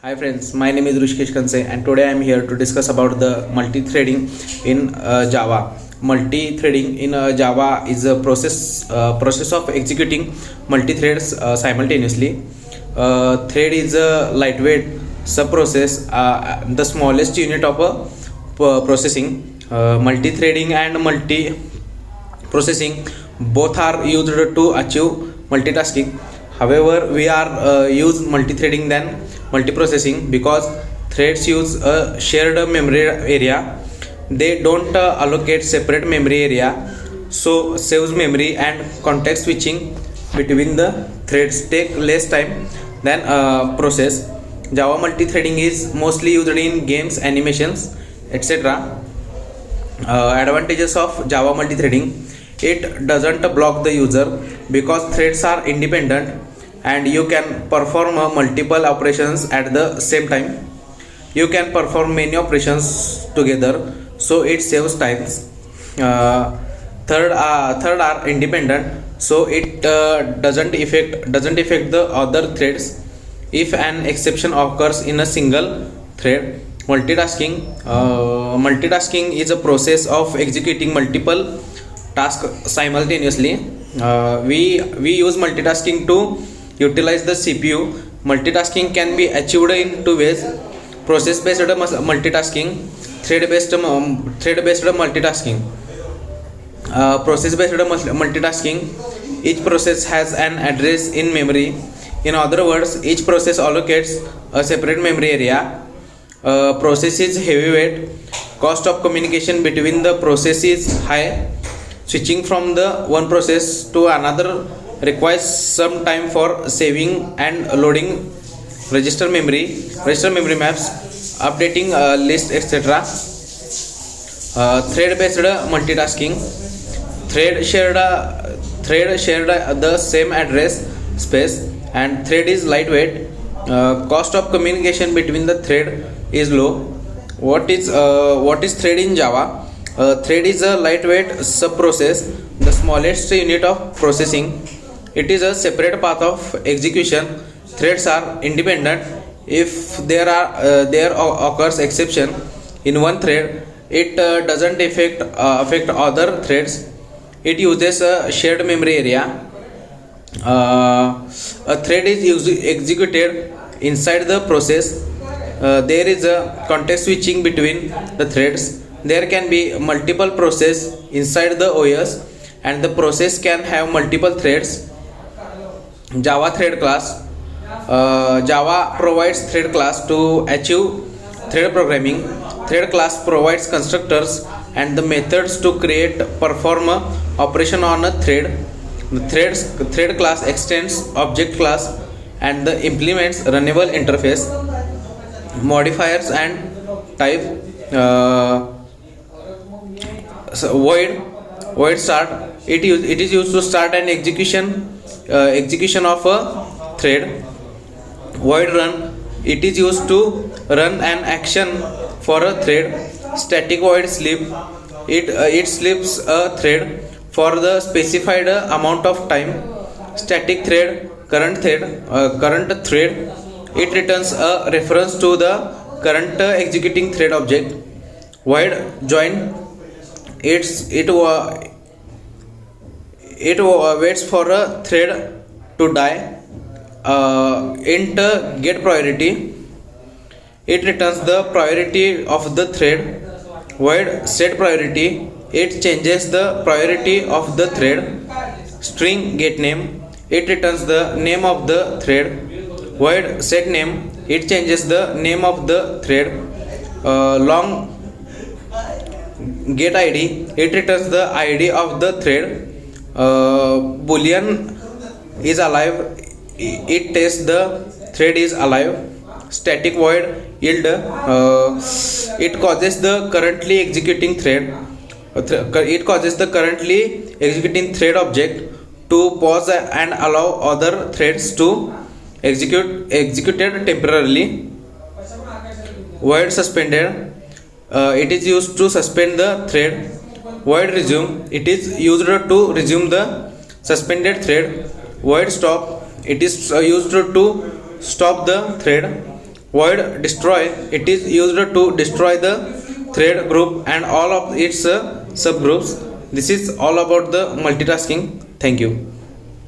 Hi friends, my name is Rishikesh Kanse and today I am here to discuss about the multi-threading in Java. Multi-threading in Java is a process of executing multi-threads simultaneously. Thread is a lightweight sub-process, the smallest unit of a processing. Multi-threading and multi-processing both are used to achieve multitasking. However, we are use multi-threading than multiprocessing because threads use a shared memory area. They don't allocate separate memory area, so saves memory and context switching between the threads take less time than process. Java multi-threading is mostly used in games, animations, etc. Advantages of Java multi-threading: it doesn't block the user because threads are independent and you can perform multiple operations at the same time. You can perform many operations together, so it saves times. Third are independent, so it doesn't affect the other threads. If an exception occurs in a single thread, multitasking is a process of executing multiple tasks simultaneously. We use multitasking to utilize the CPU. Multitasking can be achieved in two ways: process based multitasking, thread based multitasking. Process based multitasking, each process has an address in memory. In other words, each process allocates a separate memory area. Process is heavyweight, cost of communication between the process is high. Switching from the one process to another requires some time for saving and loading register memory maps, updating list, etc. Thread based multitasking, thread shared the same address space and thread is lightweight. Cost of communication between the thread is low. What is thread in Java? Thread is a lightweight sub process, the smallest unit of processing. It is a separate path of execution. Threads are independent. If there occurs exception in one thread, it doesn't affect other threads. It uses a shared memory area. A thread is executed inside the process. There is a context switching between the threads. There can be multiple processes inside the OS, and the process can have multiple threads. Java thread class. Java provides thread class to achieve thread programming. Thread class provides constructors and the methods to perform a operation on a thread. The thread class extends object class and the implements runnable interface, modifiers and type. Void start. It is used to start an execution of a thread. Void run. It is used to run an action for a thread. Static void sleep. It sleeps a thread for the specified amount of time. Static thread. Current thread. It returns a reference to the current executing thread object. Void join. It waits for a thread to die. Int get priority. It returns the priority of the thread. Void set priority. It changes the priority of the thread. String get name. It returns the name of the thread. Void set name. It changes the name of the thread. Long get id. It returns the id of the thread. Boolean is alive. It tests the thread is alive. Static void yield. It causes the currently executing thread. It causes the currently executing thread object to pause and allow other threads to executed temporarily. Void suspended. It is used to suspend the thread. Void resume. It is used to resume the suspended thread. Void stop. It is used to stop the thread. void destroy, it is used to destroy the thread group and all of its subgroups. This is all about the multitasking. Thank you.